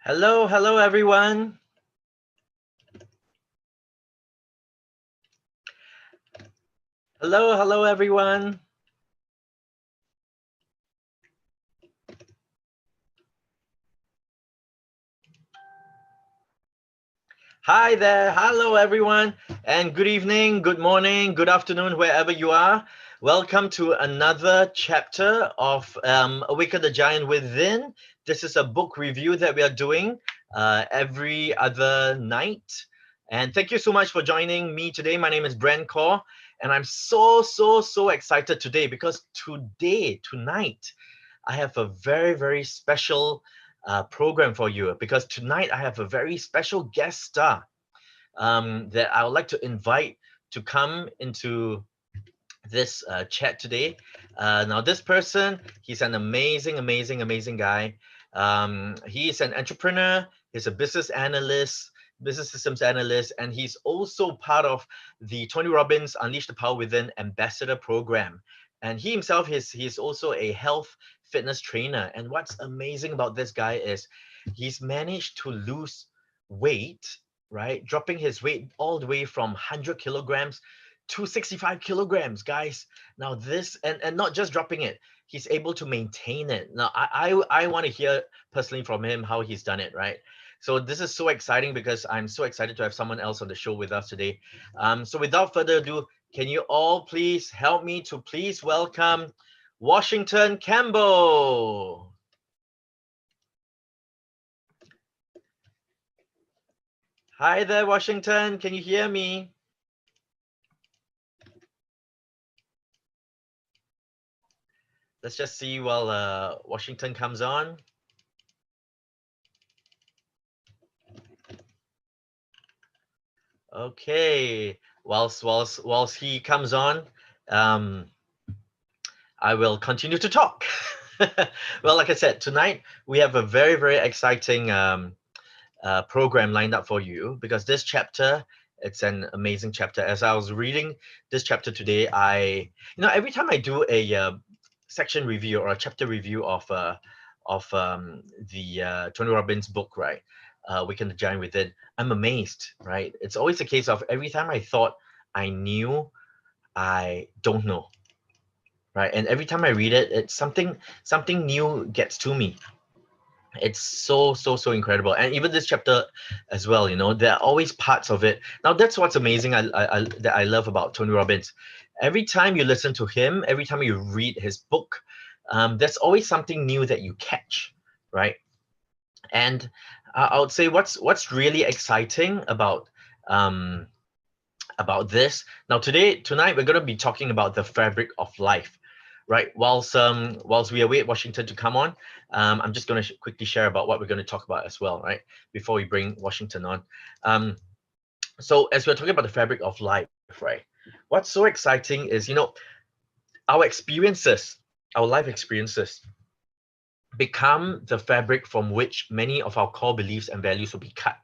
Hello, hello everyone. Hello, hello everyone. Hi there, hello everyone, and good evening, good morning, good afternoon, wherever you are. Welcome to another chapter of Awaken the Giant Within. This is a book review that we are doing every other night. And thank you so much for joining me today. My name is Brent Kaur, and I'm so excited today because tonight, I have a very special program for you because tonight I have a very special guest star that I would like to invite to come into this chat today. Now, this person, he's an amazing guy. He is an entrepreneur, he's a business analyst, business systems analyst, and he's also part of the Tony Robbins Unleash the Power Within Ambassador Program. And he himself, he's also a health fitness trainer. And what's amazing about this guy is he's managed to lose weight, right? Dropping his weight all the way from 100 kilograms to 65 kilograms, guys. Now this, and not just dropping it, he's able to maintain it. Now I want to hear personally from him how he's done it, right? So this is so exciting because I'm so excited to have someone else on the show with us today. So without further ado, can you all please help me to please welcome Washington Campbell. Hi there, Washington. Can you hear me? Let's just see while Washington comes on. Okay, whilst he comes on, I will continue to talk. Well, like I said, tonight we have a very exciting program lined up for you because this chapter, it's an amazing chapter. As I was reading this chapter today, every time I do a section review or a chapter review of the Tony Robbins book, right? Awaken the Giant Within, I'm amazed, right? It's always the case of every time I thought I knew, I don't know, right? And every time I read it, it's something new gets to me. It's so incredible. And even this chapter as well, there are always parts of it. Now that's what's amazing that I love about Tony Robbins. Every time you listen to him, every time you read his book, there's always something new that you catch, right? And I would say what's really exciting about this. Now tonight we're going to be talking about the fabric of life, right? Whilst we await Washington to come on, I'm just going to quickly share about what we're going to talk about as well, right? Before we bring Washington on. So as we're talking about the fabric of life, right? What's so exciting is, our experiences, our life experiences become the fabric from which many of our core beliefs and values will be cut,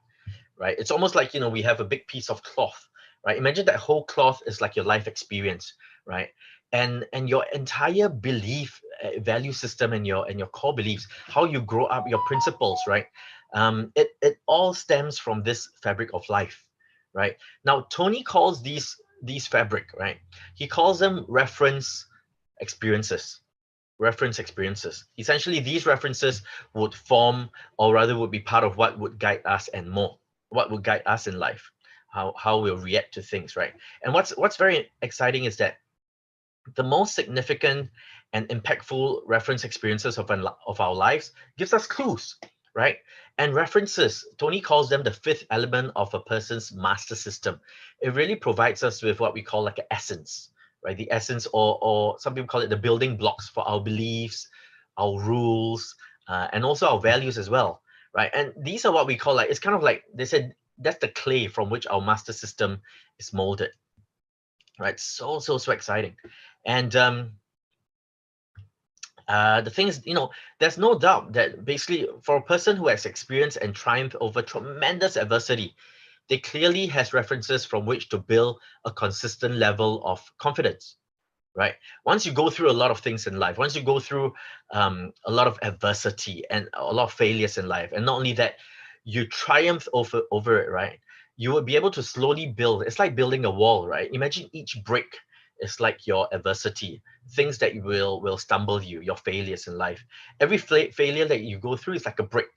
right? It's almost like, we have a big piece of cloth, right? Imagine that whole cloth is like your life experience, right? And your entire belief, value system, and your core beliefs, how you grow up, your principles, right? It all stems from this fabric of life, right? Now Tony calls these fabric, right? He calls them experiences reference experiences. Essentially, these references would form, or rather would be part of what would guide us and more, what would guide us in life, how we'll react to things, right? And what's very exciting is that the most significant and impactful reference experiences of our lives gives us clues, right? And references, Tony calls them the fifth element of a person's master system. It really provides us with what we call like an essence, right? The essence, or some people call it the building blocks for our beliefs, our rules, and also our values as well, right? And these are what we call, like, it's kind of like they said, that's the clay from which our master system is molded, right? So exciting. And the thing is, there's no doubt that basically for a person who has experienced and triumphed over tremendous adversity, they clearly has references from which to build a consistent level of confidence, right? Once you go through a lot of things in life, once you go through a lot of adversity and a lot of failures in life, and not only that, you triumph over it, right? You will be able to slowly build. It's like building a wall, right? Imagine each brick is like your adversity, things that will stumble you, your failures in life. Every failure that you go through is like a brick,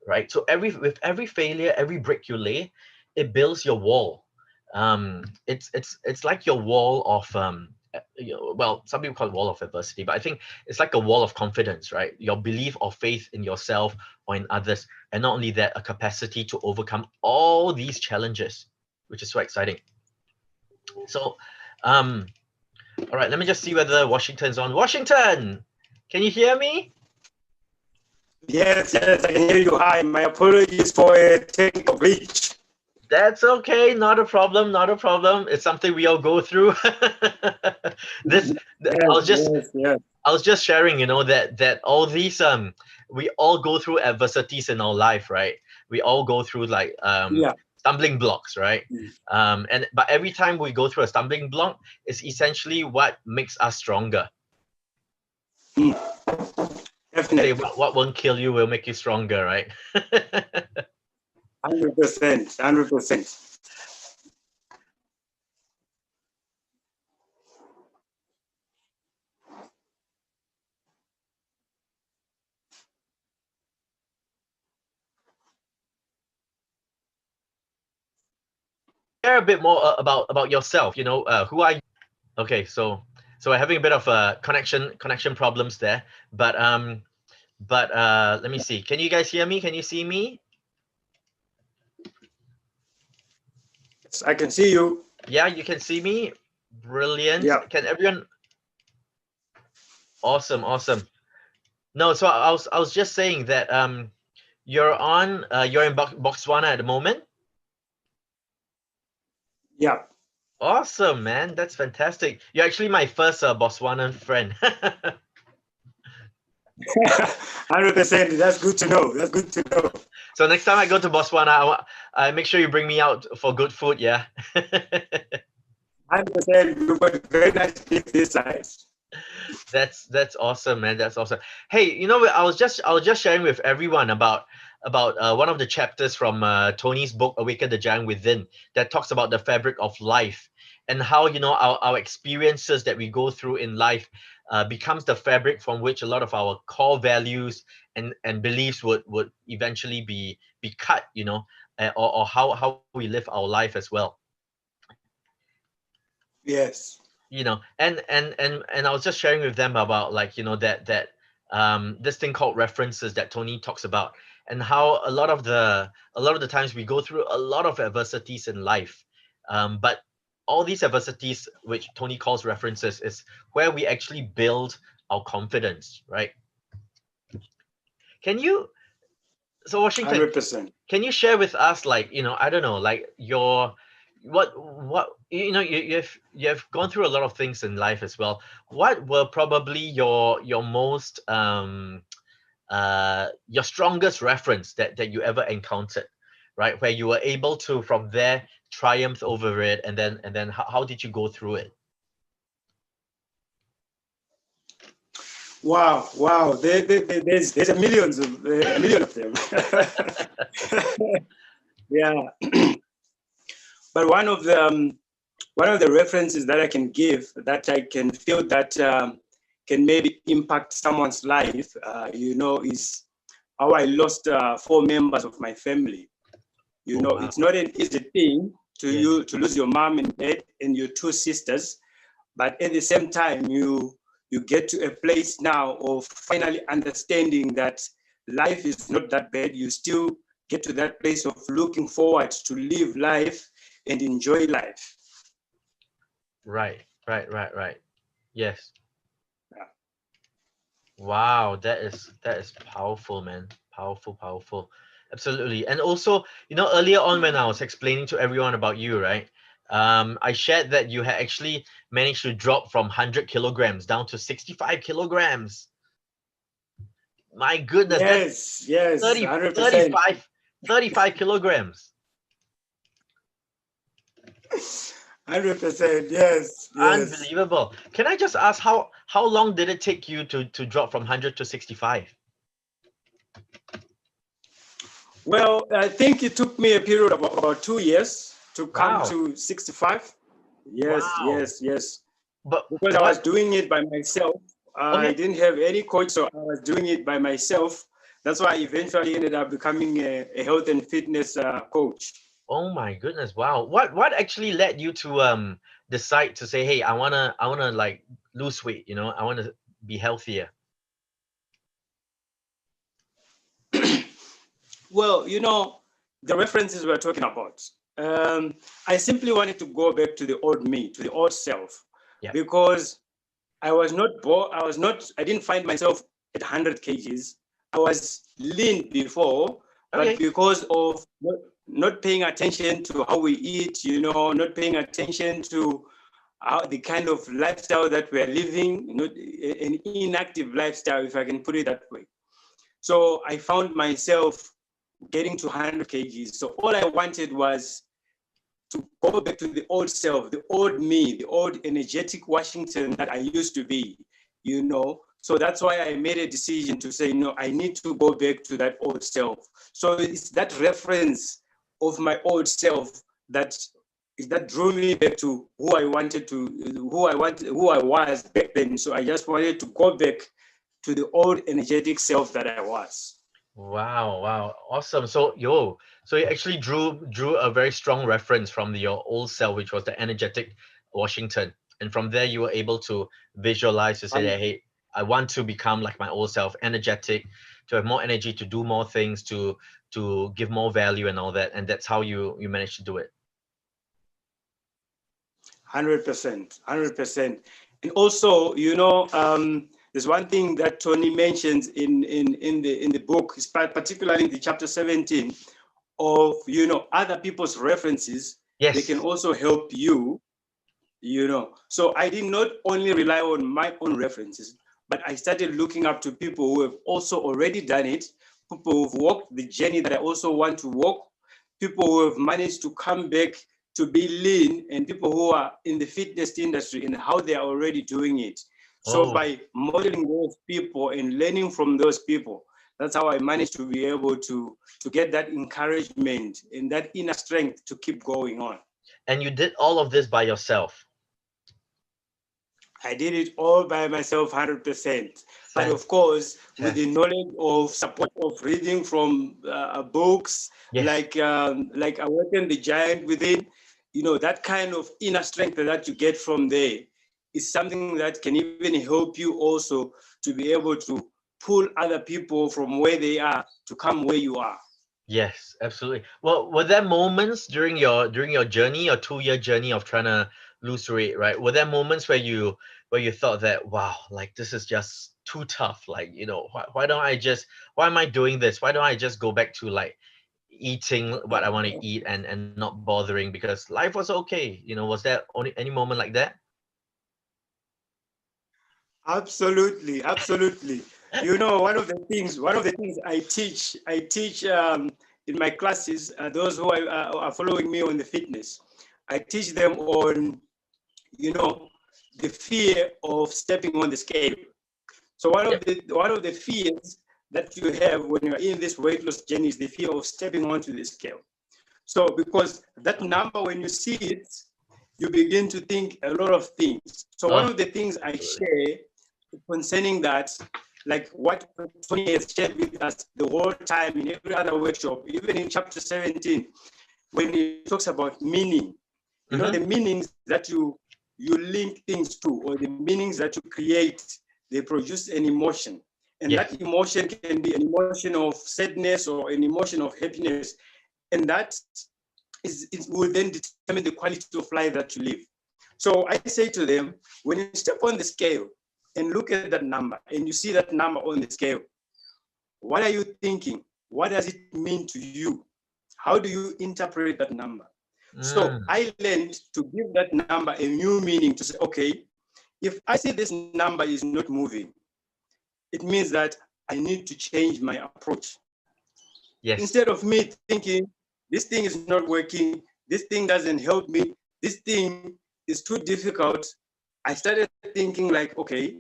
right? So with every failure, every brick you lay, it builds your wall. It's like your wall of well, some people call it wall of adversity, but I think it's like a wall of confidence, right? Your belief or faith in yourself or in others, and not only that, a capacity to overcome all these challenges, which is so exciting. So, all right, let me just see whether Washington's on. Washington, can you hear me? Yes, I can hear you. Hi, my apologies for a technical glitch. That's okay, not a problem, not a problem. It's something we all go through. This, I was just sharing, that all these we all go through adversities in our life, right? We all go through like stumbling blocks, right? But every time we go through a stumbling block, it's essentially what makes us stronger. Definitely. Say what won't kill you will make you stronger, right? 100%. Share a bit more about yourself. Who are you? Okay, so we're having a bit of connection problems there, but let me see. Can you guys hear me? Can you see me? Yes, I can see you. Yeah, you can see me. Brilliant. Yeah. Can everyone? Awesome. No, so I was just saying that you're in Botswana at the moment. Yeah. Awesome, man. That's fantastic. You're actually my first Botswanan friend. 100%. That's good to know. So next time I go to Botswana, I make sure you bring me out for good food. Yeah. 100%. You've got very nice kids this size. That's awesome, man. That's awesome. Hey, I was just sharing with everyone about one of the chapters from Tony's book, Awaken the Giant Within, that talks about the fabric of life and how our experiences that we go through in life becomes the fabric from which a lot of our core values and beliefs would eventually be cut, or how we live our life as well. Yes. And I was just sharing with them about that this thing called references that Tony talks about, and how a lot of the times we go through a lot of adversities in life, but all these adversities, which Tony calls references, is where we actually build our confidence, right? So Washington, 100%. can you share with us, I don't know, like your what you have gone through a lot of things in life as well. What were probably your most your strongest reference that you ever encountered, right, where you were able to from there triumph over it, and then how did you go through it? Wow. There's a million of them. Yeah. But one of the references that I can give, that I can feel that can maybe impact someone's life, is how I lost 4 members of my family. Wow. It's not an easy thing to lose your mom and dad and your 2 sisters, but at the same time, you get to a place now of finally understanding that life is not that bad. You still get to that place of looking forward to live life and enjoy life. Right. Yes. Yeah. Wow, that is powerful, man. Powerful. Absolutely. And also, earlier on when I was explaining to everyone about you, right? I shared that you had actually managed to drop from 100 kilograms down to 65 kilograms. My goodness. Yes, 35 kilograms. 100%. Yes. Yes. Unbelievable. Can I just ask how long did it take you to drop from 100 to 65? Well, I think it took me a period of about 2 years to come Wow. to 65. Yes, Wow. yes, yes. But Because I was what? doing it by myself. I Okay. didn't have any coach, so I was doing it by myself. That's why I eventually ended up becoming a health and fitness coach. Oh my goodness. Wow. What actually led you to decide to say, "Hey, I wanna like lose weight, I want to be healthier." Well, the references we're talking about. I simply wanted to go back to the old me, to the old self, Yeah. because I was not I didn't find myself at 100 kgs. I was lean before, but Okay. because of not paying attention to how we eat, not paying attention to how the kind of lifestyle that we're living, an inactive lifestyle, if I can put it that way. So I found myself getting to 100 kgs. So all I wanted was to go back to the old self, the old me, the old energetic Washington that I used to be. So that's why I made a decision to say, no, I need to go back to that old self. So it's that reference of my old self that drew me back to who I was back then. So I just wanted to go back to the old energetic self that I was. Wow, wow, awesome. So you actually drew a very strong reference from your old self, which was the energetic Washington, and from there you were able to visualize to say that, hey, I want to become like my old self, energetic, to have more energy, to do more things, to give more value and all that, and that's how you managed to do it. 100%, 100%. And also, there's one thing that Tony mentions in the book, particularly in the chapter 17, of other people's references. They can Yes, also help you. So I did not only rely on my own references, but I started looking up to people who have also already done it, people who've walked the journey that I also want to walk, people who have managed to come back to be lean, and people who are in the fitness industry and how they are already doing it. So oh, by modeling those people and learning from those people, that's how I managed to be able to get that encouragement and that inner strength to keep going on. and you did all of this by yourself. I did it all by myself, 100%. But of course, with the Fantastic. knowledge of support of reading from books Yes. like Awaken the Giant Within, that kind of inner strength that you get from there is something that can even help you also to be able to pull other people from where they are to come where you are. Yes, absolutely. Well, were there moments during your journey, your 2-year journey of trying to lose weight, right? Were there moments where you thought that, wow, like this is just too tough? Like, why am I doing this? Why don't I just go back to like eating what I want to eat and not bothering because life was okay? Was there only any moment like that? Absolutely, absolutely. One of the things I teach in my classes, those who are following me on the fitness, I teach them on, the fear of stepping on the scale. So Yep. one of the fears that you have when you're in this weight loss journey is the fear of stepping onto the scale. So because that number, when you see it, you begin to think a lot of things. So one Oh, of the things I absolutely. share concerning that, like what Tony has shared with us the whole time in every other workshop, even in chapter 17, when he talks about meaning, Mm-hmm. the meanings that you link things to, or the meanings that you create, they produce an emotion. And Yes. that emotion can be an emotion of sadness or an emotion of happiness. And that will then determine the quality of life that you live. So I say to them, when you step on the scale and look at that number and you see that number on the scale, what are you thinking? What does it mean to you? How do you interpret that number? So Mm, I learned to give that number a new meaning to say, okay, if I see this number is not moving, it means that I need to change my approach. yes. Instead of me thinking, this thing is not working, this thing doesn't help me, this thing is too difficult, I started thinking like, okay,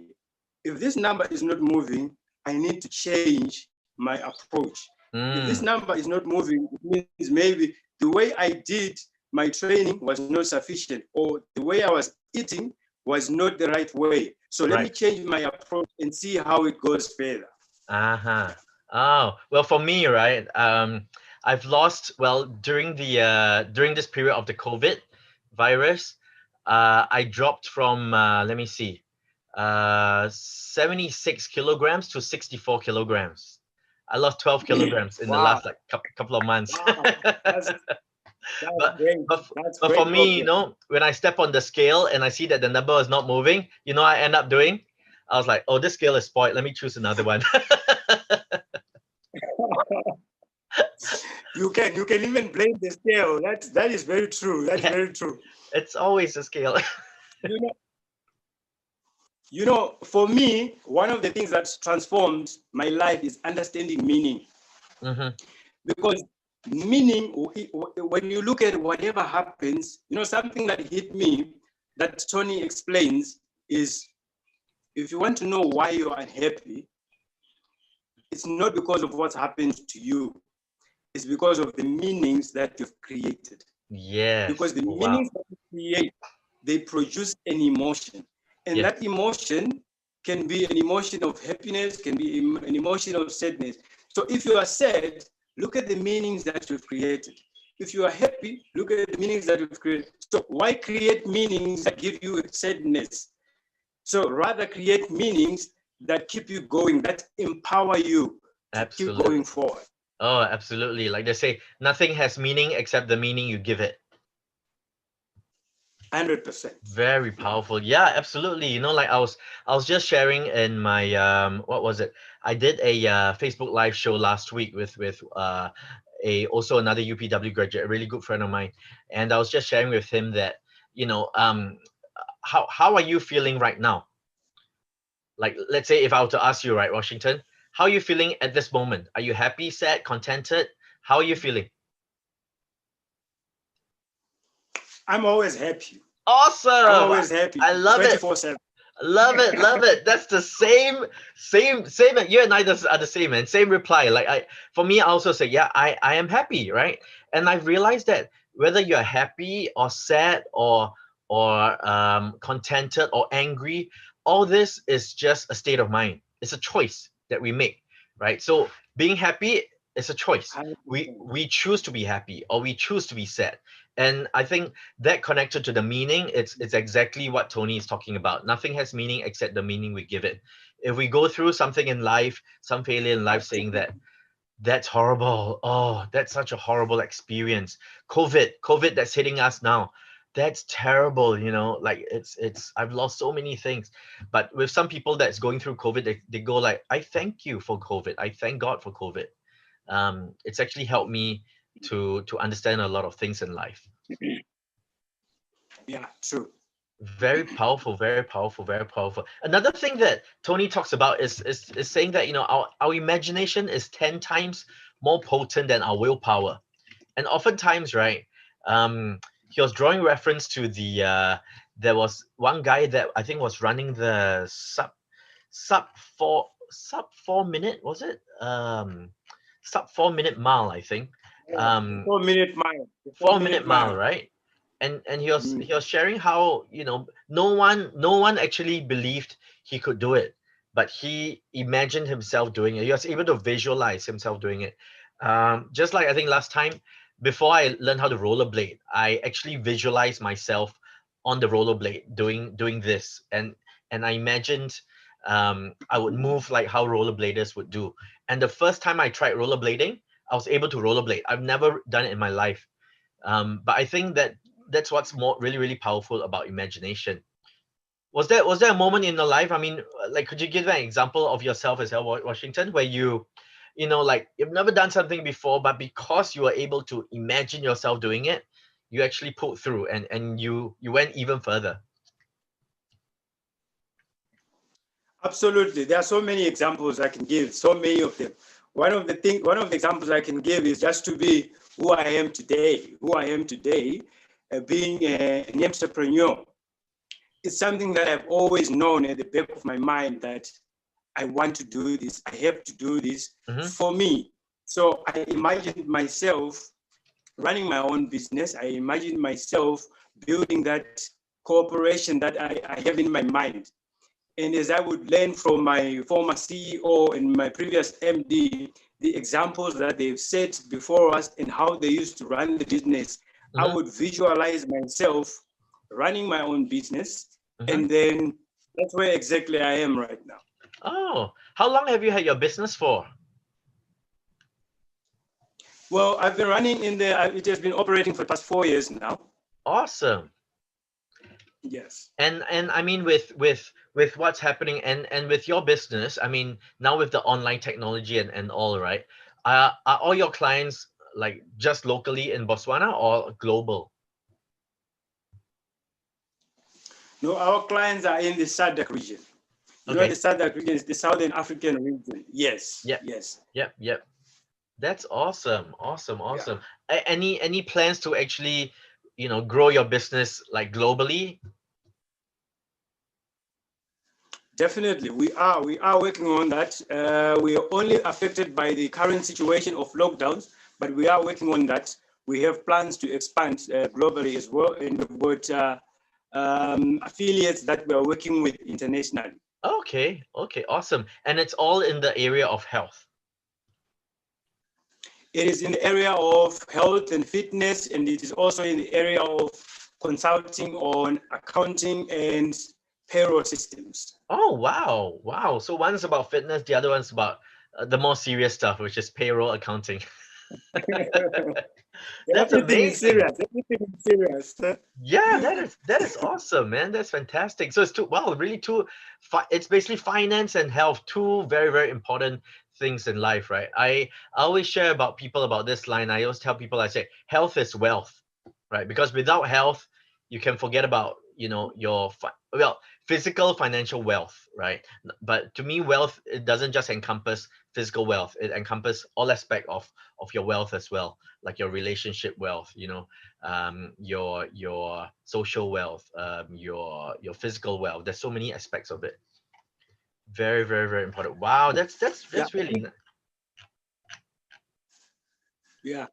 if this number is not moving, I need to change my approach. If this number is not moving, it means maybe the way I did my training was not sufficient, or the way I was eating was not the right way. So let me change my approach and see how it goes further. Oh, well, for me, right, I've lost, well, during this period of the COVID virus, I dropped from let me see, 76 kilograms to 64 kilograms. I lost 12 kilograms in the last like couple of months. Wow. That's great. But for me, you know, when I step on the scale and I see that the number is not moving, you know, I end up doing, I was like, oh, this scale is spoiled. Let me choose another one. You can even blame the scale. That is very true. That's very true. It's always a scale. You know, for me, one of the things that's transformed my life is understanding meaning. Because meaning, when you look at whatever happens, you know, something that hit me that Tony explains is, if you want to know why you're unhappy, it's not because of what's happened to you. It's because of the meanings that you've created. Yes. Because the meanings that you create, they produce an emotion. And that emotion can be an emotion of happiness, can be an emotion of sadness. So if you are sad, look at the meanings that you've created. If you are happy, look at the meanings that you've created. So why create meanings that give you sadness? So rather create meanings that keep you going, that empower you to keep going forward. Oh, absolutely. Like they say, nothing has meaning except the meaning you give it. 100%. Very powerful. Yeah, absolutely. You know, like I was just sharing in my what was it? I did a Facebook live show last week with also another UPW graduate, a really good friend of mine, and I was just sharing with him that, you know, how are you feeling right now? Like, let's say if I were to ask you, right, Washington, how are you feeling at this moment? Are you happy, sad, contented? How are you feeling? I'm always happy. Awesome. I'm always happy. I love 24/7. Love it. That's the same. You and I are the same, man. Same reply. Like for me, I also say, yeah, I am happy, right? And I've realized that whether you're happy or sad or contented or angry, all this is just a state of mind. It's a choice that we make, right? So being happy is a choice. We choose to be happy or we choose to be sad. And I think that connected to the meaning, it's exactly what Tony is talking about. Nothing has meaning except the meaning we give it. If we go through something in life, some failure in life, saying that that's horrible. Oh, that's such a horrible experience. COVID that's hitting us now. That's terrible, you know, like it's I've lost so many things. But with some people that's going through COVID, they go like, I thank you for COVID. I thank God for COVID. It's actually helped me to understand a lot of things in life. Yeah, true. Very powerful, very powerful, very powerful. Another thing that Tony talks about is saying that, you know, our imagination is 10 times more potent than our willpower. And oftentimes, right, he was drawing reference to the there was one guy that I think was running the sub 4 minute, was it? Sub 4 minute mile, I think. 4 minute mile. 4 minute mile, right? And he was sharing how, you know, no one actually believed he could do it, but he imagined himself doing it. He was able to visualize himself doing it. Just like I think last time, before I learned how to rollerblade, I actually visualized myself on the rollerblade doing this, and I imagined I would move like how rollerbladers would do. And the first time I tried rollerblading, I was able to rollerblade. I've never done it in my life. But I think that's what's really powerful about imagination. Was there a moment in your life, I mean, like, could you give an example of yourself as well, Washington, where you know, like you've never done something before, but because you were able to imagine yourself doing it, you actually pulled through and you went even further? Absolutely. There are so many examples I can give, so many of them. One of the examples I can give is just to be who I am today. being an entrepreneur. It's something that I've always known at the back of my mind that I want to do this, I have to do this for me. So I imagined myself running my own business. I imagined myself building that corporation that I have in my mind. And as I would learn from my former CEO and my previous MD, the examples that they've set before us and how they used to run the business, I would visualize myself running my own business. And then that's where exactly I am right now. Oh, how long have you had your business for? Well, I've been running it has been operating for the past 4 years now. Awesome. Yes. And I mean, with what's happening and with your business, I mean, now with the online technology and all, right? Are all your clients like just locally in Botswana or global? No, our clients are in the SADC region. You know, the SADC region is the Southern African region. Yes. Yep. Yes. Yep. That's awesome. Yeah. Any plans to actually, grow your business like globally? Definitely, we are working on that. We are only affected by the current situation of lockdowns, but we are working on that. We have plans to expand globally as well, and we've got affiliates that we are working with internationally. Okay, awesome. And it's all in the area of health. It is in the area of health and fitness, and it is also in the area of consulting on accounting and payroll systems. Oh, wow. So one's about fitness, the other one's about the more serious stuff, which is payroll, accounting. That's amazing. Everything is serious. Yeah, that is awesome, man. That's fantastic. So it's it's basically finance and health, two very, very important things in life, right? I always share about this line. I always tell people, I say, health is wealth, right? Because without health, you can forget about, your physical financial wealth, right? But to me, wealth, it doesn't just encompass physical wealth. It encompasses all aspects of your wealth as well, like your relationship wealth, your social wealth, your physical wealth. There's so many aspects of it. Very, very, very important. Wow, that's really nice. Yeah,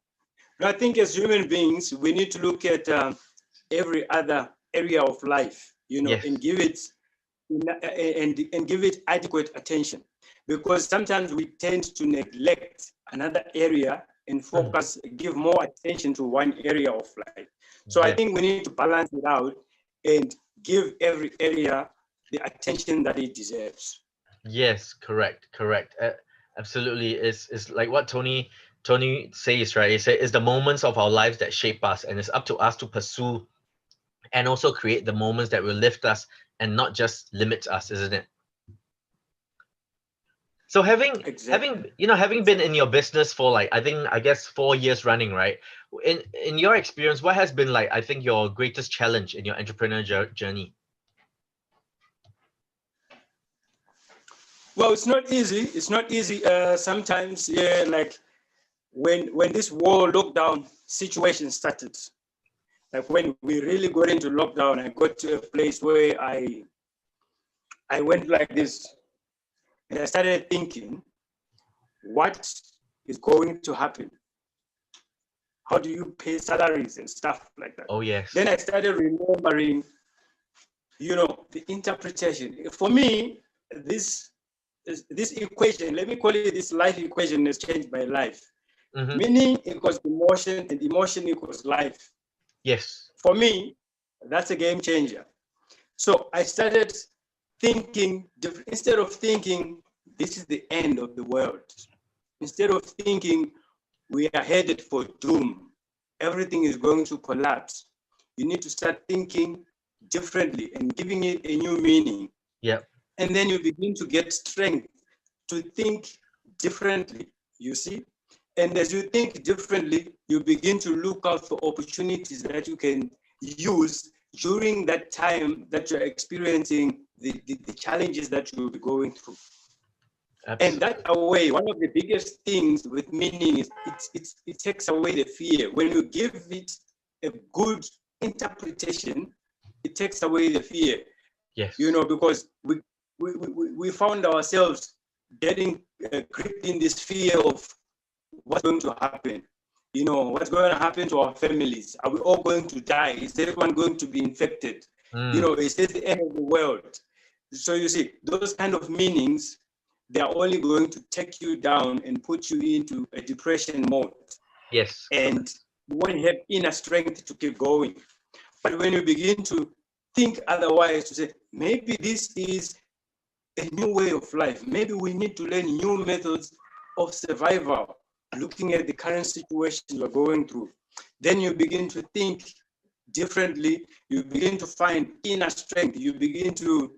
I think as human beings, we need to look at every other area of life, Yes. and give it and give it adequate attention, because sometimes we tend to neglect another area and focus, give more attention to one area of life. So I think we need to balance it out and give every area the attention that it deserves. Yes, correct. Absolutely. It's like what Tony says, right? He said it's the moments of our lives that shape us, and it's up to us to pursue and also create the moments that will lift us and not just limit us, isn't it? So having been in your business for I guess 4 years running, right? In your experience, what has been I think your greatest challenge in your entrepreneurial journey? Well, it's not easy. Sometimes, like when this war lockdown situation started, like when we really got into lockdown, I got to a place where I went like this, and I started thinking, what is going to happen? How do you pay salaries and stuff like that? Oh, yes. Then I started remembering, the interpretation. For me, this equation, let me call it this life equation, has changed my life. Meaning equals emotion, and emotion equals life. Yes. For me, that's a game changer. So I started thinking different. Instead of thinking this is the end of the world, instead of thinking we are headed for doom, everything is going to collapse, you need to start thinking differently and giving it a new meaning. Yeah. And then you begin to get strength to think differently, you see? And as you think differently, you begin to look out for opportunities that you can use during that time that you're experiencing the challenges that you'll be going through. Absolutely. And that away, one of the biggest things with meaning is it takes away the fear. When you give it a good interpretation, it takes away the fear. Yes. Because we found ourselves getting gripped in this fear of what's going to happen. What's going to happen to our families? Are we all going to die? Is everyone going to be infected? Is this the end of the world? So you see, those kind of meanings, they're only going to take you down and put you into a depression mode. Yes. And you won't have inner strength to keep going. But when you begin to think otherwise, to say, maybe this is a new way of life. Maybe we need to learn new methods of survival, looking at the current situation we're going through. Then you begin to think differently. You begin to find inner strength. You begin to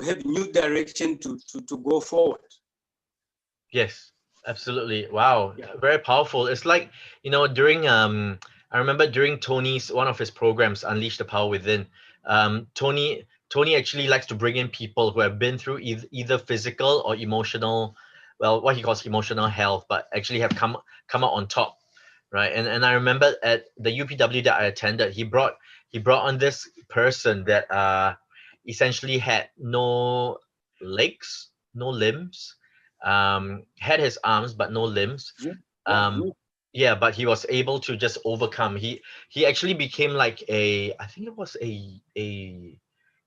have new direction to go forward. Yes, absolutely. Wow, Yeah. very powerful. It's like, during I remember during Tony's one of his programs, Unleash the Power Within, Tony actually likes to bring in people who have been through either physical or emotional, well, what he calls emotional health, but actually have come out on top, right? And I remember at the UPW that I attended, he brought on this person that essentially had no legs, no limbs, had his arms but no limbs. But he was able to just overcome. He actually became like I think it was a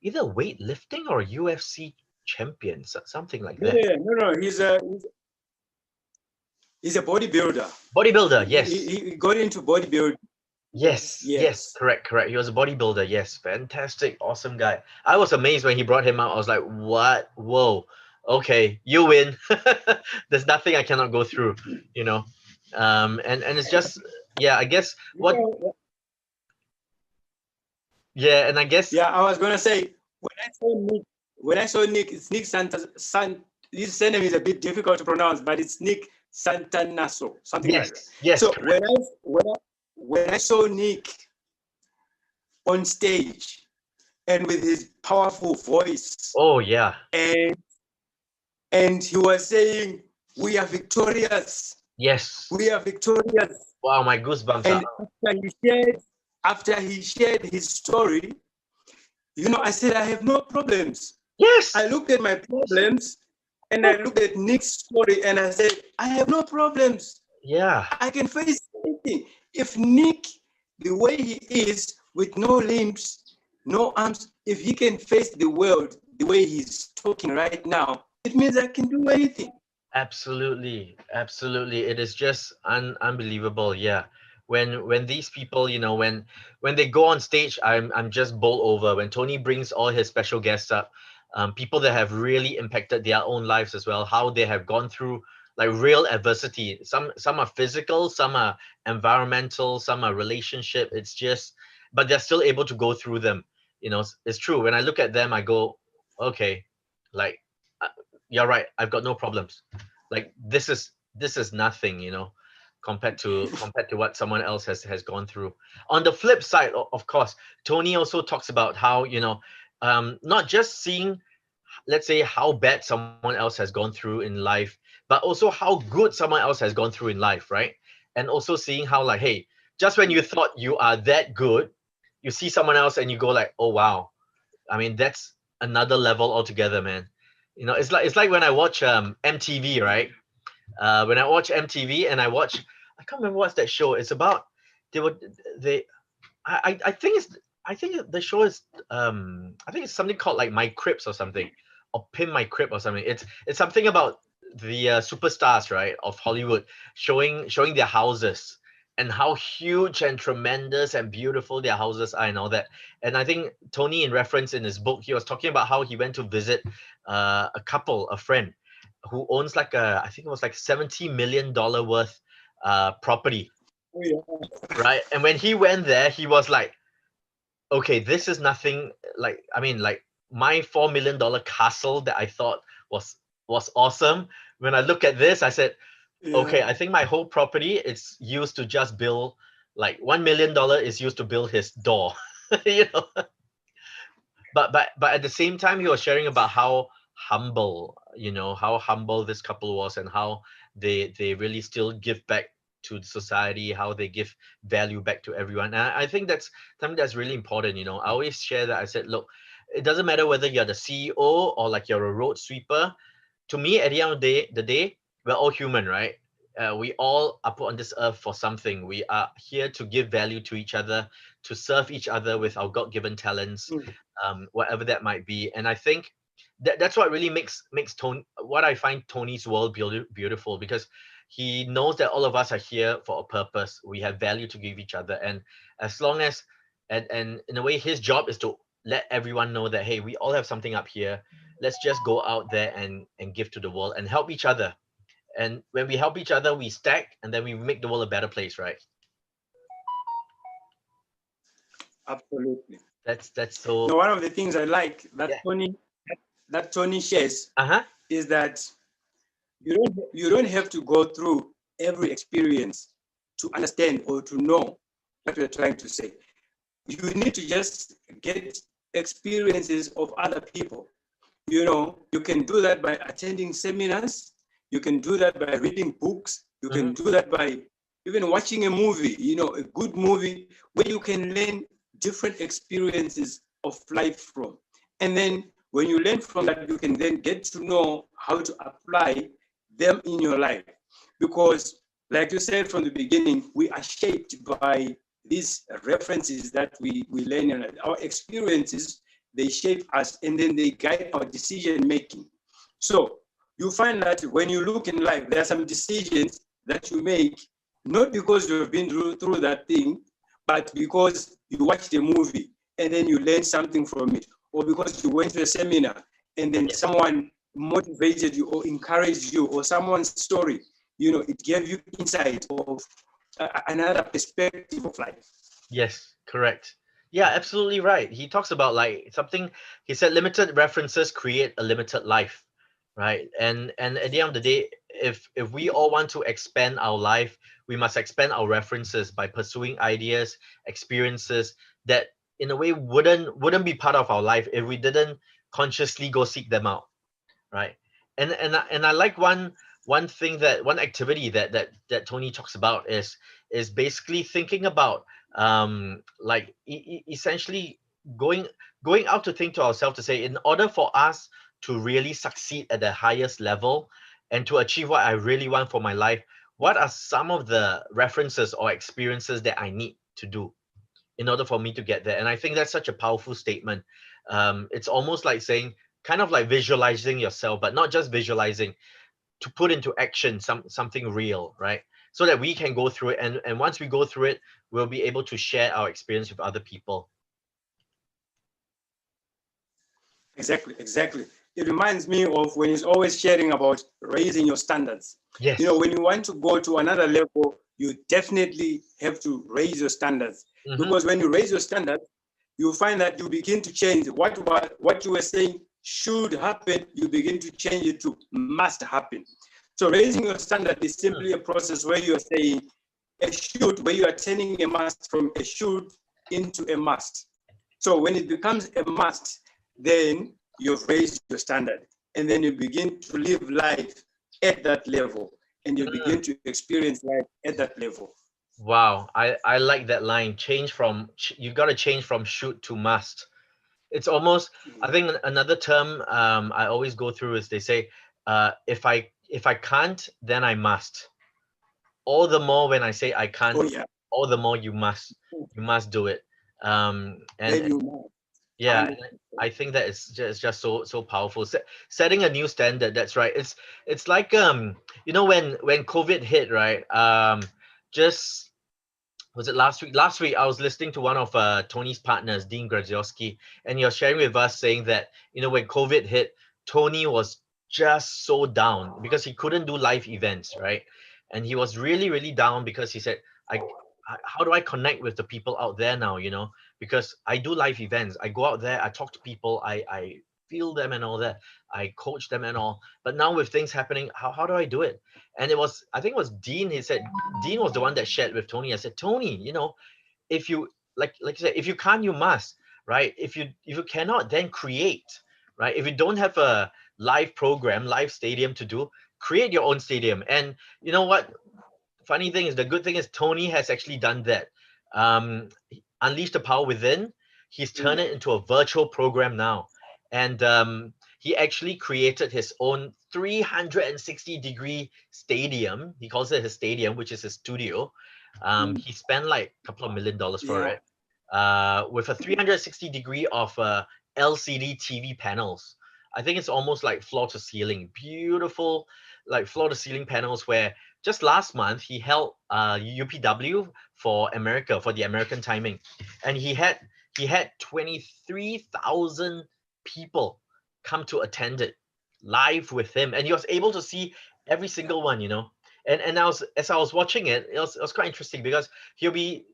either weightlifting or UFC champion, something like that. No, he's a bodybuilder. Bodybuilder, yes. He got into bodybuilding. Yes, correct. He was a bodybuilder. Yes, fantastic, awesome guy. I was amazed when he brought him out. I was like, what? Whoa, okay, you win. There's nothing I cannot go through, and it's just, I guess what. Yeah, and I guess. Yeah, I was gonna say when I saw Nick, it's Nick his surname is a bit difficult to pronounce, but it's Nick Santanaso, something like that. Yes. So when I saw Nick on stage and with his powerful voice, oh yeah, and he was saying, "We are victorious." Yes, we are victorious. Wow, my goosebumps. And after he shared his story, I said, I have no problems. Yes. I looked at my problems and I looked at Nick's story and I said, I have no problems. Yeah. I can face anything. If Nick, the way he is, with no limbs, no arms, if he can face the world the way he's talking right now, it means I can do anything. Absolutely. It is just unbelievable. Yeah. When these people, when they go on stage, I'm just bowled over. When Tony brings all his special guests up, people that have really impacted their own lives as well, how they have gone through like real adversity. Some are physical, some are environmental, some are relationship. It's just, but they're still able to go through them. It's true. When I look at them, I go, okay, like, you're right. I've got no problems. Like this is nothing, compared to what someone else has gone through. On the flip side, of course, Tony also talks about how, not just seeing, let's say, how bad someone else has gone through in life, but also how good someone else has gone through in life, right? And also seeing how, like, hey, just when you thought you are that good, you see someone else and you go like, oh wow, I mean, that's another level altogether, man. It's like when I watch MTV, right? When I watch MTV and I can't remember what's that show. It's about I think the show is I think it's something called like My Crips or something, or Pin My Crip or something. It's something about the superstars, right, of Hollywood showing their houses and how huge and tremendous and beautiful their houses are and all that. And I think Tony, in reference in his book, he was talking about how he went to visit a friend who owns like I think it was like $70 million worth property. Oh, yeah. Right. And when he went there, he was like, okay, this is nothing. Like, I mean, like my $4 million castle that I thought was awesome. When I look at this, I said, okay, I think my whole property is used to just build, like $1 million is used to build his door. But at the same time, he was sharing about how humble this couple was, and how they really still give back to society, how they give value back to everyone. And I think that's something that's really important. You know, I always share that. I said, look, it doesn't matter whether you're the CEO or like you're a road sweeper. To me, at the end of the day, we're all human, right? We all are put on this earth for something. We are here to give value to each other, to serve each other with our God-given talents, Mm. whatever that might be. And I think that's what really makes Tony, what I find Tony's world beautiful, because he knows that all of us are here for a purpose. We have value to give each other, and as long as and in a way, his job is to let everyone know that, hey, we all have something up here. Let's just go out there and give to the world and help each other. And when we help each other, we stack, and then we make the world a better place, right? Absolutely. That's so. Now, one of the things I like that Yeah. Tony shares Uh-huh. is that you don't have to go through every experience to understand or to know what we're trying to say. You need to just get experiences of other people. You know, you can do that by attending seminars. You can do that by reading books. You can do that by even watching a movie, you know, a good movie where you can learn different experiences of life from. And then when you learn from that, you can then get to know how to apply them in your life. Because, like you said from the beginning, we are shaped by these references that we learn in our experiences. They shape us, and then they guide our decision making. So you find that when you look in life, there are some decisions that you make, not because you've been through that thing, but because you watched a movie and then you learned something from it, or because you went to a seminar and then someone motivated you or encouraged you, or someone's story, you know, it gave you insight of another perspective of life. Yes, correct. Yeah, absolutely right. He talks about like something, he said limited references create a limited life, right? And at the end of the day, if we all want to expand our life, we must expand our references by pursuing ideas, experiences that in a way wouldn't be part of our life if we didn't consciously go seek them out, right? And I like one thing, that one activity that Tony talks about is basically thinking about like essentially going going out to think to ourselves to say, in order for us to really succeed at the highest level and to achieve what I really want for my life, what are some of the references or experiences that I need to do in order for me to get there? And I think that's such a powerful statement. It's almost like saying, kind of like visualizing yourself, but not just visualizing, to put into action something real, right? So that we can go through it, and once we go through it, we'll be able to share our experience with other people. Exactly, exactly. It reminds me of when he's always sharing about raising your standards. Yes. You know, when you want to go to another level, you definitely have to raise your standards. Because when you raise your standards, you find that you begin to change what you were saying should happen, you begin to change it to must happen. So raising your standard is simply a process where you are saying a should, where you are turning a must from a should into a must. So when it becomes a must, then you've raised your standard, and then you begin to live life at that level, and you begin to experience life at that level. Wow, I like that line. You got to change from should to must. It's almost, I think another term I always go through is, they say, if I can't, then I must. All the more when I say I can't, Oh yeah, all the more you must do it. And then you know. yeah, and I think that is just so powerful. Setting a new standard. That's right. It's like when COVID hit, right? Just was it last week? Last week I was listening to one of Tony's partners, Dean Grazioski, and he was sharing with us saying that when COVID hit, Tony was just so down because he couldn't do live events, right? And he was really down because he said, how do I connect with the people out there now? Because I do live events, I go out there, I talk to people, I feel them and all that, I coach them and all. But now with things happening, how do I do it? And I think it was Dean. He said Dean was the one that shared with Tony. I said, Tony, if you like you said, if you can't, you must, right? If you cannot, then create, right? If you don't have a live program, live stadium to do, create your own stadium. And you know what? funny thing is, the good thing is Tony has actually done that. Unleash the Power Within. He's turned it into a virtual program now, and he actually created his own 360-degree stadium. He calls it his stadium, which is his studio. He spent like a couple of $1 million for it, with a 360-degree of LCD TV panels. I think it's almost like floor to ceiling, beautiful, like floor to ceiling panels. Where just last month he held UPW for America, for the American timing, and he had 23,000 people come to attend it live with him, and he was able to see every single one, And as I was watching it, it was quite interesting, because he'll be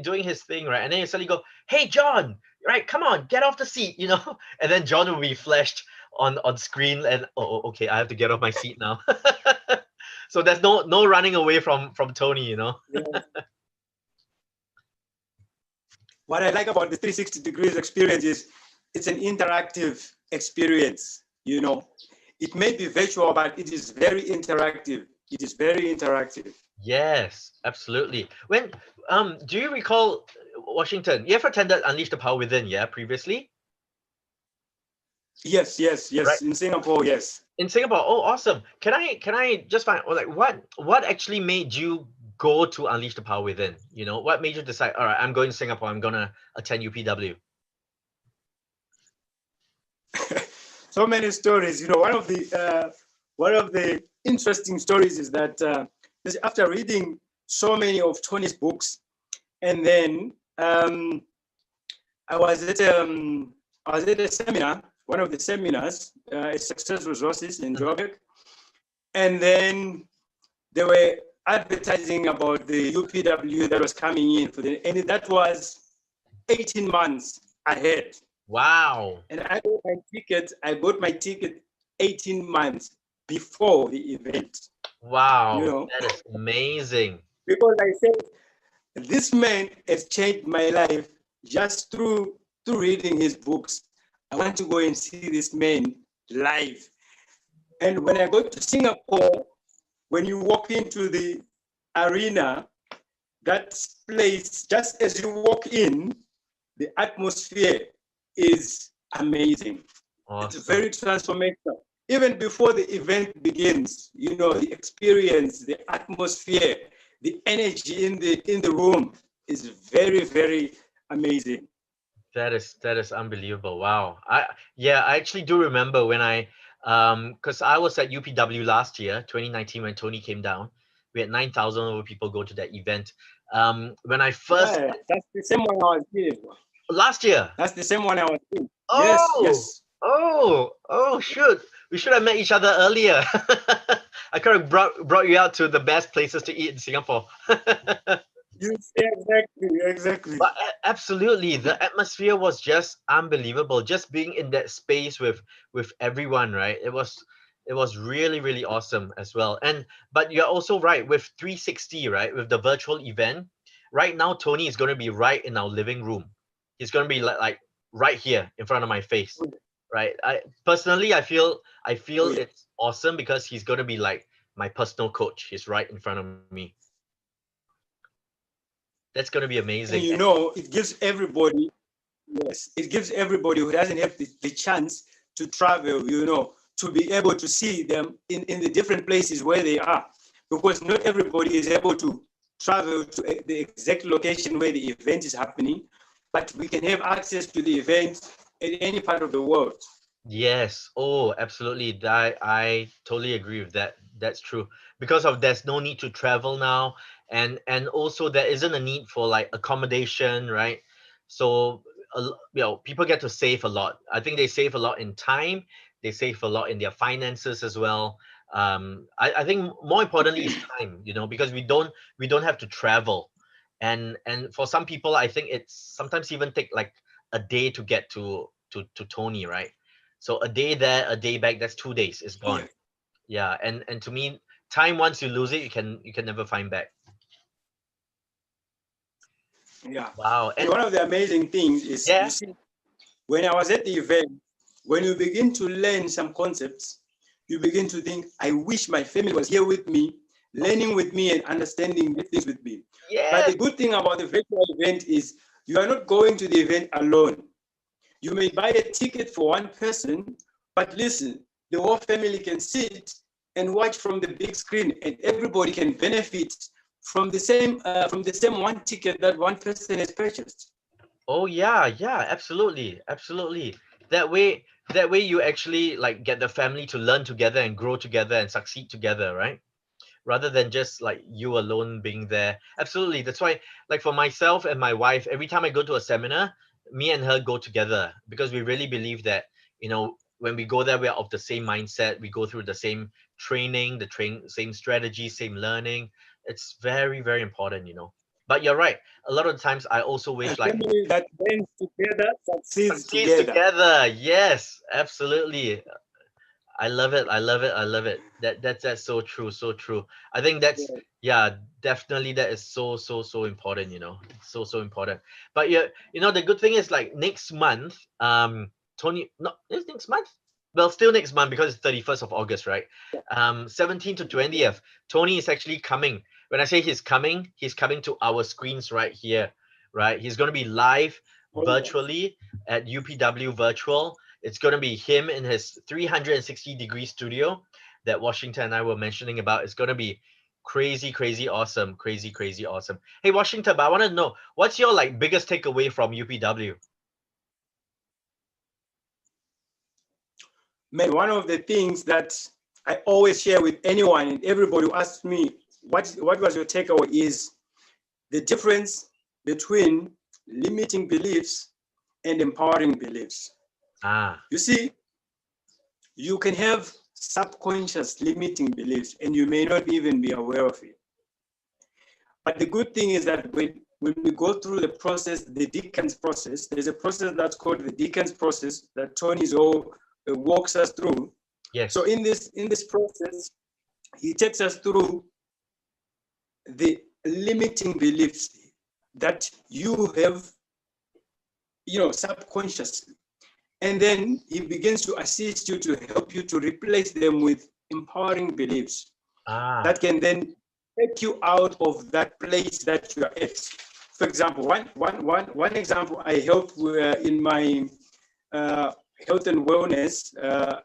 doing his thing, right? And then you suddenly go, "Hey, John, right, come on, get off the seat," And then John will be flashed on screen, and okay, I have to get off my seat now. So there's no running away from Tony, Yeah. What I like about the 360 degrees experience is it's an interactive experience. It may be virtual, but it is very interactive. It is very interactive. Yes, absolutely. When do you recall, Washington, you ever attended Unleash the Power Within, previously? Yes. Right. In Singapore, yes. In Singapore, oh, awesome. Can I just find, like, what actually made you go to Unleash the Power Within? What made you decide, all right, I'm going to Singapore, I'm gonna attend UPW? So many stories. One of the interesting stories is that after reading so many of Tony's books, and then I was at a seminar, one of the seminars, Success Resources in Joburg, and then they were advertising about the UPW that was coming in and that was 18 months ahead. Wow. And I got my ticket 18 months before the event. Wow, that is amazing. Because I said, this man has changed my life just through reading his books. I want to go and see this man live. And when I go to Singapore, when you walk into the arena, that place, just as you walk in, the atmosphere is amazing. Awesome. It's very transformational. Even before the event begins, the experience, the atmosphere, the energy in the room is very, very amazing. That is unbelievable. Wow. I actually do remember when because I was at UPW last year, 2019, when Tony came down. We had 9,000 over people go to that event. When I first, that's the same one I was here. Last year. That's the same one I was in. Oh, yes. Oh, shoot. We should have met each other earlier. I could have brought you out to the best places to eat in Singapore. Exactly. But absolutely, the atmosphere was just unbelievable. Just being in that space with everyone, right? It was really, really awesome as well. But you're also right, with 360, right? With the virtual event, right now Tony is going to be right in our living room. He's going to be like right here in front of my face, right? I feel it's awesome, because he's going to be like my personal coach. He's right in front of me. That's going to be amazing. And it gives everybody who doesn't have the chance to travel, to be able to see them in the different places where they are, because not everybody is able to travel to the exact location where the event is happening, but we can have access to the event in any part of the world. Yes. Oh, absolutely. I totally agree with that. That's true. Because there's no need to travel now, and also there isn't a need for like accommodation, right? So people get to save a lot. I think they save a lot in time. They save a lot in their finances as well. I think more importantly is time, because we don't have to travel, and for some people, I think it's sometimes even take like a day to get to Tony, right? So a day there, a day back, that's 2 days. It's gone. Yeah, and to me, time, once you lose it, you can never find back. Yeah. Wow. And one of the amazing things is, you see, when I was at the event, when you begin to learn some concepts, you begin to think, I wish my family was here with me. learning with me and understanding things with me. Yes. But the good thing about the virtual event is you are not going to the event alone. You may buy a ticket for one person, but listen, the whole family can sit and watch from the big screen, and everybody can benefit from the same one ticket that one person has purchased. Oh yeah, absolutely, absolutely. That way you actually like get the family to learn together and grow together and succeed together, right? Rather than just like you alone being there. Absolutely. That's why, like for myself and my wife, every time I go to a seminar, me and her go together because we really believe that, when we go there, we are of the same mindset. We go through the same training, same strategy, same learning. It's very, very important. But you're right. A lot of the times I also A wish like family that learns together succeeds succeeds together. together. Yes, absolutely. I love it. I love it. I love it. That's so true. So true. I think that's definitely that is so important, So important. But yeah, the good thing is like next month, Tony, no, is next month? Well, still next month because it's 31st of August, right? 17th to 20th, Tony is actually coming. When I say he's coming to our screens right here, right? He's going to be live virtually at UPW Virtual. It's going to be him in his 360-degree studio that Washington and I were mentioning about. It's going to be crazy, crazy awesome. Crazy, crazy awesome. Hey, Washington, but I want to know, what's your like biggest takeaway from UPW? Man, one of the things that I always share with anyone and everybody who asks me, what was your takeaway, is the difference between limiting beliefs and empowering beliefs. You see, you can have subconscious limiting beliefs and you may not even be aware of it. But the good thing is that when we go through the process, the Dickens process, there's a process that's called the Dickens process that Tony walks us through. Yes. So in this process, he takes us through the limiting beliefs that you have, subconsciously. And then he begins to assist you, to help you to replace them with empowering beliefs that can then take you out of that place that you are at. For example, one example I help in my health and wellness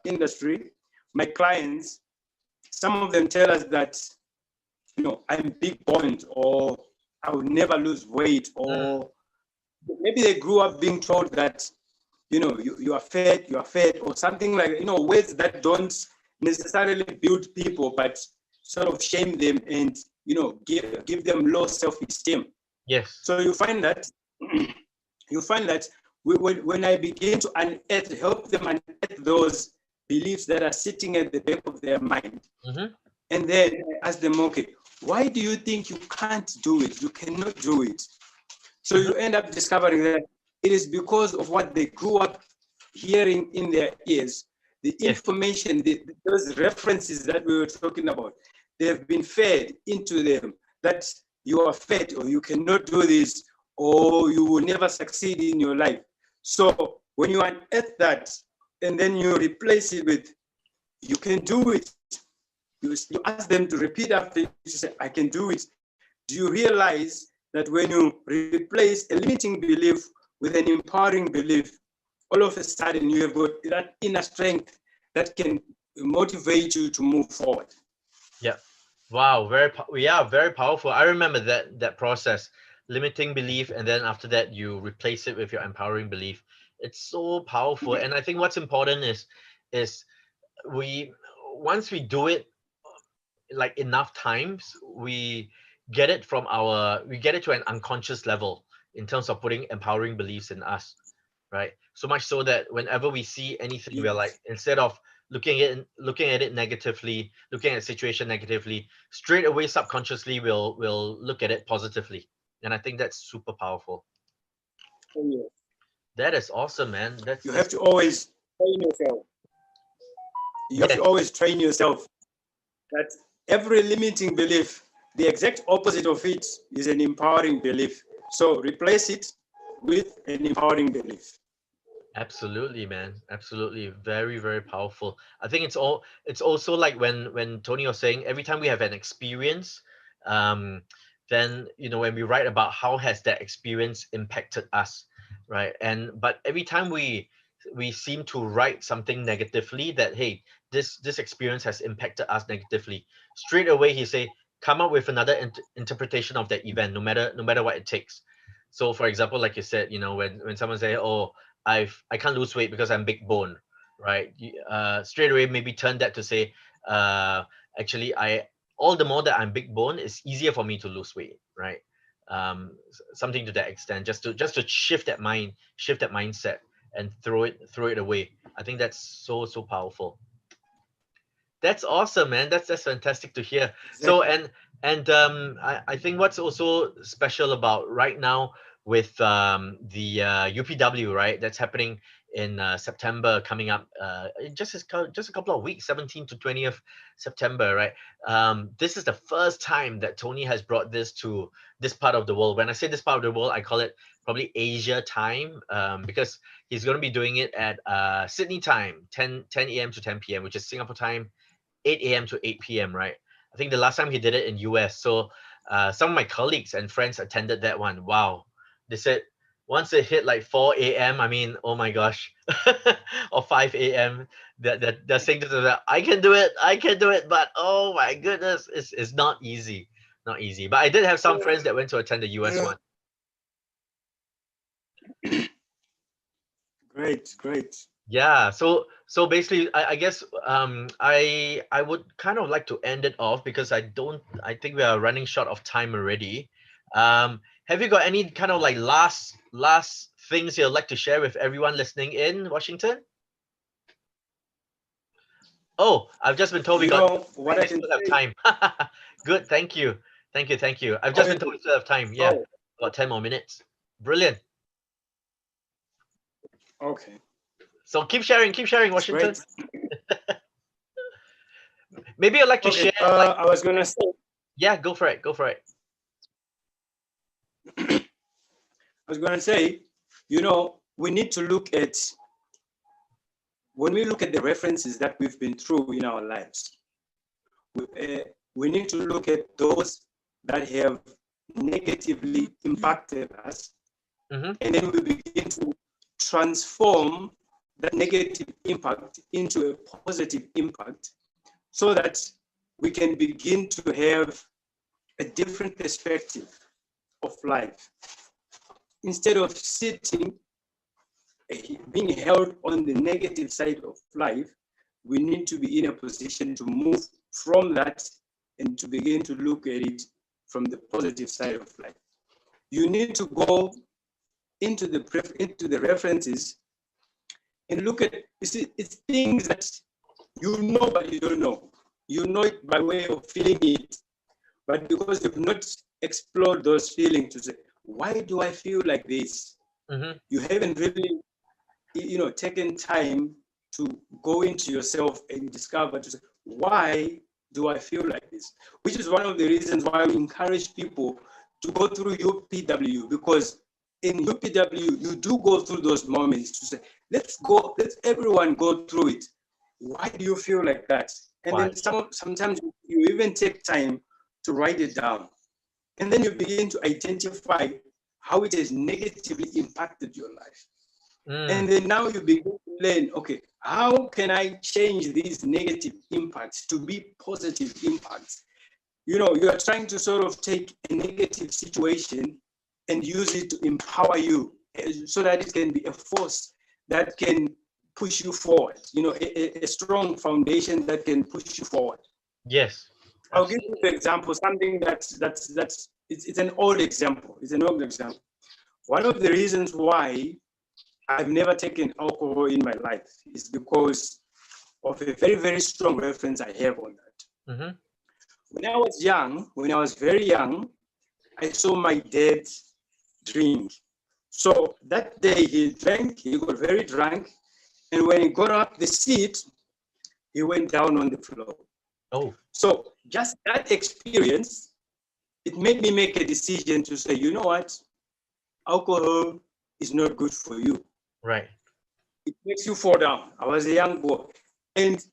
industry, my clients, some of them tell us that, I'm big boned, or I will never lose weight, or maybe they grew up being told that, you are fat, or something like, words that don't necessarily build people, but sort of shame them and, give them low self-esteem. Yes. So you find that when I begin to help them unearth those beliefs that are sitting at the back of their mind, and then I ask them, okay, why do you think you can't do it? You cannot do it. So you end up discovering that it is because of what they grew up hearing in their ears, the information, those references that we were talking about. They have been fed into them that you are fat, or you cannot do this, or you will never succeed in your life. So when you unearth that, and then you replace it with, you can do it. You ask them to repeat after you, say, I can do it. Do you realize that when you replace a limiting belief with an empowering belief, all of a sudden you have got that inner strength that can motivate you to move forward? Yeah. Wow. Very powerful. I remember that process, limiting belief, and then after that you replace it with your empowering belief. It's so powerful. And I think what's important is once we do it like enough times, we get it to an unconscious level in terms of putting empowering beliefs in us, right? So much so that whenever we see anything, we're like, instead of looking at it negatively, looking at the situation negatively, straight away subconsciously we'll look at it positively. And I think that's super powerful. That is awesome, man. You have to always train yourself. You have to always train yourself that every limiting belief, the exact opposite of it is an empowering belief. So replace it with an empowering belief. Absolutely, man. Absolutely. Very, very powerful. I think it's also like when Tony was saying every time we have an experience, um, then when we write about how has that experience impacted us, right? And but every time we seem to write something negatively that hey, this experience has impacted us negatively, straight away he say come up with another interpretation of that event, no matter what it takes. So for example, like you said, when someone say, oh, I can't lose weight because I'm big bone, right? Straight away maybe turn that to say, actually, I all the more that I'm big bone, it's easier for me to lose weight, right? Something to that extent, just to shift that mindset and throw it away. I think that's so powerful. That's awesome, man. That's fantastic to hear. So Exactly. and I think what's also special about right now with the UPW, right? That's happening in September coming up. Just a couple of weeks, 17th to 20th September, right? This is the first time that Tony has brought this to this part of the world. When I say this part of the world, I call it probably Asia time, because he's going to be doing it at Sydney time, 10 a.m. to 10 p.m., which is Singapore time, 8 a.m. to 8 p.m., right? I think the last time he did it in US. So some of my colleagues and friends attended that one. Wow. They said once it hit like 4 a.m., I mean, oh my gosh, or 5 a.m., they're saying to them, I can do it, but oh my goodness, it's not easy. Not easy. But I did have some friends that went to attend the US one. Great, great. Yeah, so basically, I guess I would kind of like to end it off because I think we are running short of time already. Have you got any kind of like last things you'd like to share with everyone listening in Washington? Oh, I've just been told we You got know what I we can still have say? time. Good, thank you, thank you, thank you. I've Oh, just been told we still have time. Yeah, oh, got 10 more minutes. Brilliant. okay. So keep sharing, It's Washington. great. Maybe I'd like to Okay. share like I was gonna say, yeah, go for it, go for it. you know, we need to look at when we look at the references that we've been through in our lives. We, uh, we need to look at those that have negatively impacted us, Mm-hmm. and then we begin to transform that negative impact into a positive impact so that we can begin to have a different perspective of life. Instead of sitting, being held on the negative side of life, we need to be in a position to move from that and to begin to look at it from the positive side of life. You need to go into the references and look at, you see, it's things that you know but you don't know. You know it by way of feeling it, but because you've not explored those feelings to say, why do I feel like this? Mm-hmm. You haven't really, taken time to go into yourself and discover to say, why do I feel like this? Which is one of the reasons why we encourage people to go through UPW, because in UPW, you do go through those moments to say, let's everyone go through it. Why do you feel like that? And Why? then sometimes you even take time to write it down. And then you begin to identify how it has negatively impacted your life. Mm, And then now you begin to learn, okay, how can I change these negative impacts to be positive impacts? You are trying to sort of take a negative situation and use it to empower you so that it can be a force that can push you forward, a strong foundation that can push you forward. yes, I'll give you absolutely. an example, something that's it's an old example. It's an old example. One of the reasons why I've never taken alcohol in my life is because of a very, very strong reference I have on that. Mm-hmm. When I was very young, I saw my dad drink. So that day he got very drunk, and when he got up the seat, he went down on the floor. Oh, So just that experience, it made me make a decision to say, you know what, alcohol is not good for you. right. it makes you fall down. I was a young boy. And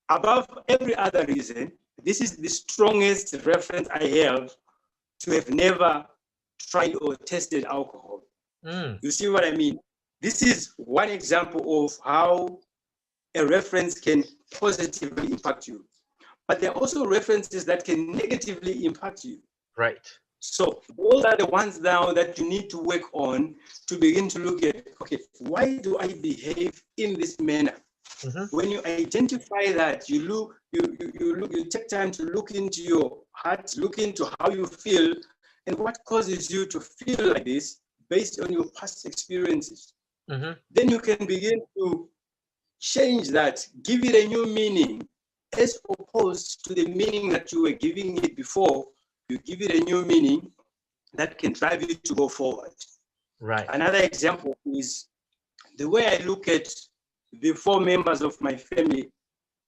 above every other reason, this is the strongest reference I have to have never tried or tested alcohol. You see what I mean? This is one example of how a reference can positively impact you. But there are also references that can negatively impact you. Right. So those are the ones now that you need to work on to begin to look at, okay, why do I behave in this manner? When you identify that, you take time to look into your heart, look into how you feel and what causes you to feel like this based on your past experiences. Then you can begin to change that, give it a new meaning, as opposed to the meaning that you were giving it before. You give it a new meaning that can drive you to go forward. Right. Another example is the way I look at the 4 members of my family,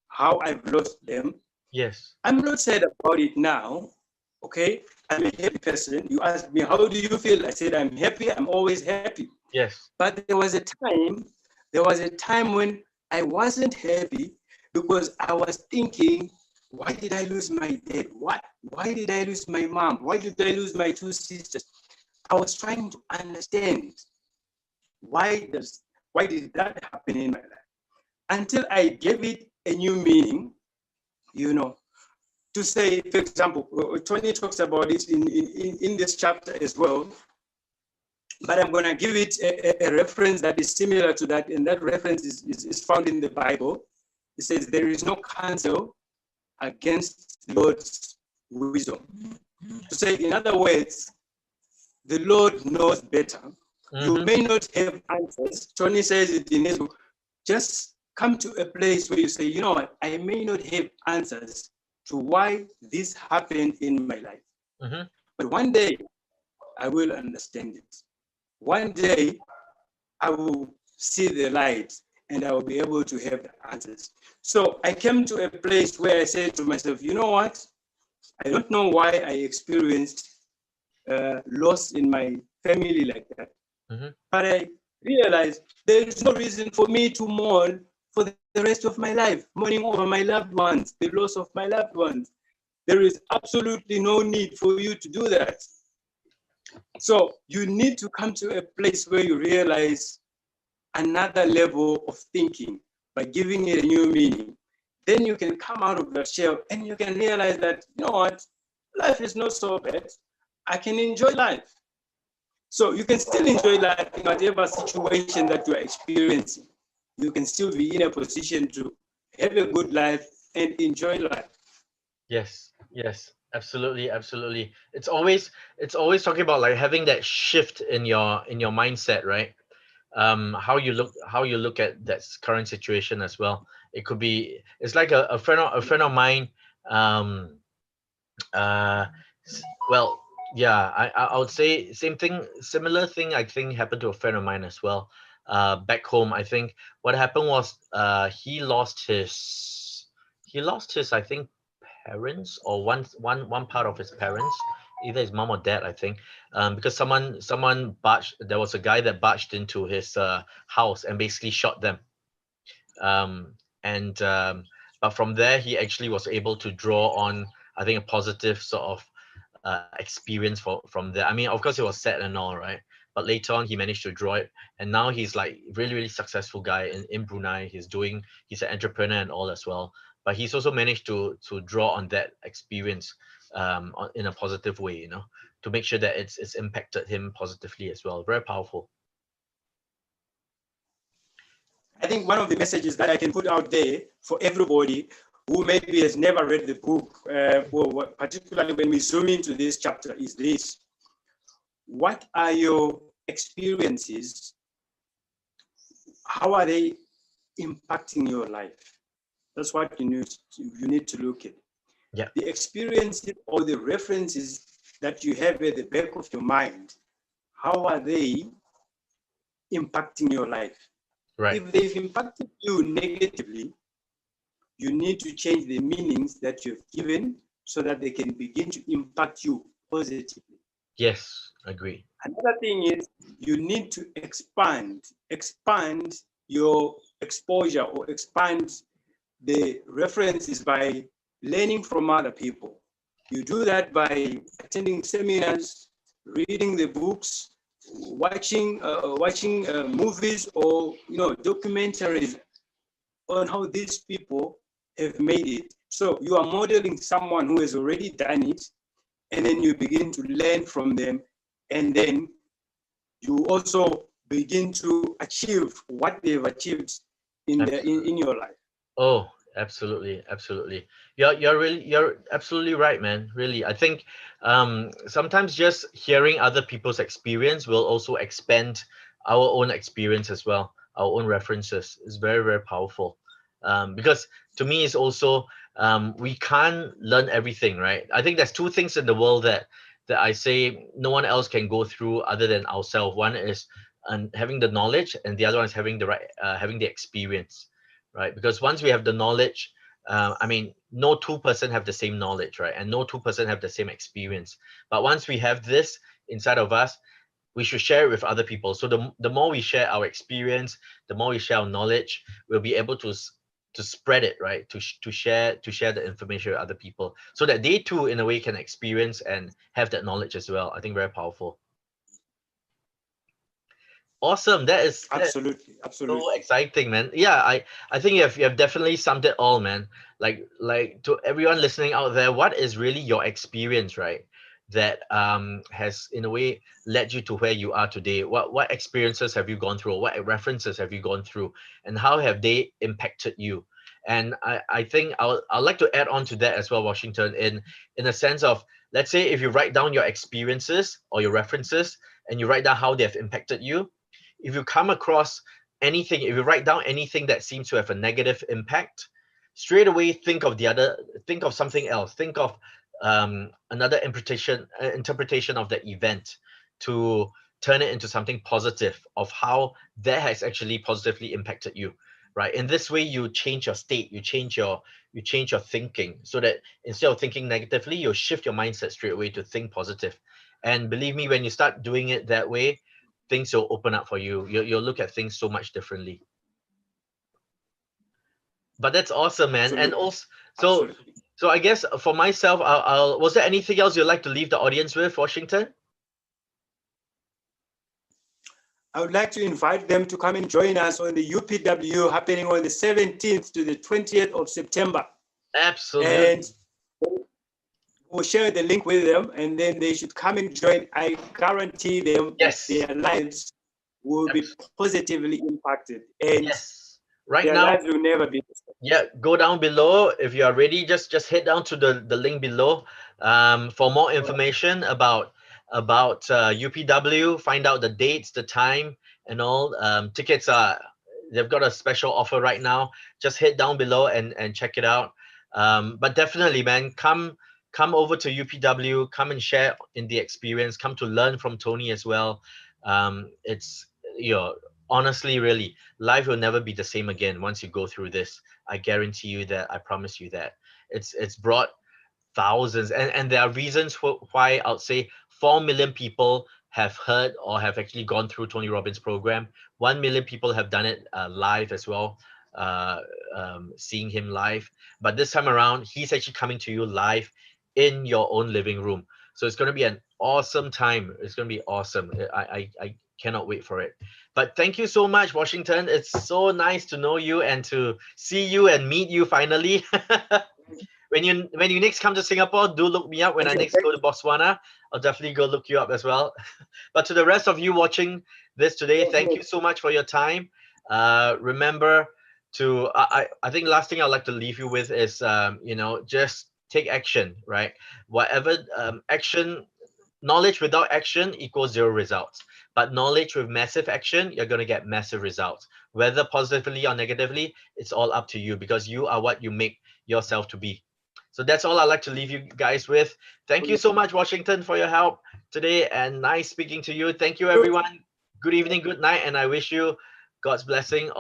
how I've lost them. Yes. I'm not sad about it now. Okay, I'm a happy person. You asked me, how do you feel? I said, I'm happy. I'm always happy. Yes. But there was a time when I wasn't happy because I was thinking, why did I lose my dad? Why did I lose my mom? Why did I lose my 2 sisters? I was trying to understand why did that happen in my life? Until I gave it a new meaning, to say, for example, Tony talks about it in this chapter as well, but I'm going to give it a reference that is similar to that, and that reference is found in the Bible. It says, there is no counsel against the Lord's wisdom. To say, in other words, the Lord knows better. You may not have answers. Tony says it in his book. Just come to a place where you say, you know what, I may not have answers to why this happened in my life. But one day I will understand it. One day I will see the light and I will be able to have the answers. So I came to a place where I said to myself, you know what? I don't know why I experienced loss in my family like that. But I realized there is no reason for me to mourn for the rest of my life, mourning over my loved ones, the loss of my loved ones. There is absolutely no need for you to do that. So you need to come to a place where you realize another level of thinking by giving it a new meaning. Then you can come out of that shell and you can realize that, you know what, life is not so bad. I can enjoy life. So you can still enjoy life in whatever situation that you are experiencing. You can still be in a position to have a good life and enjoy life. Yes, absolutely. It's always talking about like having that shift in your mindset, right? How you look at that current situation as well. It could be, it's like a friend of mine. Well, yeah, I would say similar thing I think happened to a friend of mine as well. Back home, I think what happened was he lost his I think parents, or one part of his parents, either his mom or dad, I think, because there was a guy that barged into his house and basically shot them. And But from there he actually was able to draw on, I think, a positive sort of experience from there. I mean, of course it was sad and all, right? But later on he managed to draw it, and now he's like really successful guy in Brunei. He's an entrepreneur and all as well, but he's also managed to draw on that experience in a positive way, to make sure that it's impacted him positively as well. Very powerful. I think one of the messages that I can put out there for everybody who maybe has never read the book, particularly when we zoom into this chapter, is this: what are your experiences? How are they impacting your life? That's what you need to look at. Yeah. The experiences or the references that you have at the back of your mind, how are they impacting your life? Right. If they've impacted you negatively, you need to change the meanings that you've given so that they can begin to impact you positively. Yes, agree. Another thing is you need to expand your exposure or expand the references by learning from other people. You do that by attending seminars, reading the books, watching movies, or documentaries on how these people have made it. So you are modeling someone who has already done it, and then you begin to learn from them, and then you also begin to achieve what they've achieved in your life. Oh, absolutely, absolutely. You're absolutely right, man. Really, I think sometimes just hearing other people's experience will also expand our own experience as well. Our own references is very, very powerful. Because to me, it's also we can't learn everything, right? I think there's two things in the world that I say no one else can go through other than ourselves. One is having the knowledge, and the other one is having the right, having the experience, right? Because once we have the knowledge, I mean, no two-person have the same knowledge, right? And no two-person have the same experience. But once we have this inside of us, we should share it with other people. So the more we share our experience, the more we share our knowledge, we'll be able to spread it, right? To share the information with other people, so that they too, in a way, can experience and have that knowledge as well. I think very powerful. Awesome. That's Absolutely, so absolutely. exciting, man. Yeah, I think you have definitely summed it all, man. Like to everyone listening out there, what is really your experience, right? That has in a way led you to where you are today. What experiences have you gone through? Or what references have you gone through? And how have they impacted you? And I think I'd like to add on to that as well, Washington, in a sense of, let's say if you write down your experiences or your references, and you write down how they have impacted you. If you come across anything, if you write down anything that seems to have a negative impact, straight away think of something else. Think of another interpretation of the event to turn it into something positive of how that has actually positively impacted you. Right. In this way, you change your state, you change your thinking, so that instead of thinking negatively, you'll shift your mindset straight away to think positive. And believe me, when you start doing it that way, things will open up for you. You'll look at things so much differently. But that's awesome, man. And Absolutely, also, so absolutely. so I guess for myself, was there anything else you'd like to leave the audience with, Washington? I would like to invite them to come and join us on the UPW happening on the 17th to the 20th of September. Absolutely. And we'll share the link with them, and then they should come and join. I guarantee them that Yes. their lives will be positively impacted, and Yes. Right their now, lives will never be the same. yeah, go down below if you are ready. Just head down to the link below for more information about UPW. Find out the dates, the time, and all. Tickets are, they've got a special offer right now. Just head down below and check it out. But definitely, man, come over to UPW. Come and share in the experience. Come to learn from Tony as well. It's, you know, honestly, really, life will never be the same again once you go through this. I guarantee you that. I promise you that. It's brought thousands, and there are reasons why I'd say 4 million people have heard or have actually gone through Tony Robbins program. 1 million people have done it live as well, uh, seeing him live. But this time around, he's actually coming to you live in your own living room. So it's going to be an awesome time. It's going to be awesome. I cannot wait for it. But thank you so much, Washington. It's so nice to know you and to see you and meet you finally. When you next come to Singapore, do look me up. When I next go to Botswana, I'll definitely go look you up as well. But to the rest of you watching this today, thank you so much for your time. Remember to, I think last thing I'd like to leave you with is, just take action, right? Whatever action, knowledge without action equals 0 results. But knowledge with massive action, you're going to get massive results. Whether positively or negatively, it's all up to you, because you are what you make yourself to be. So that's all I'd like to leave you guys with. Thank you so much, Washington, for your help today, and nice speaking to you. Thank you, everyone. Good evening, good night, and I wish you God's blessing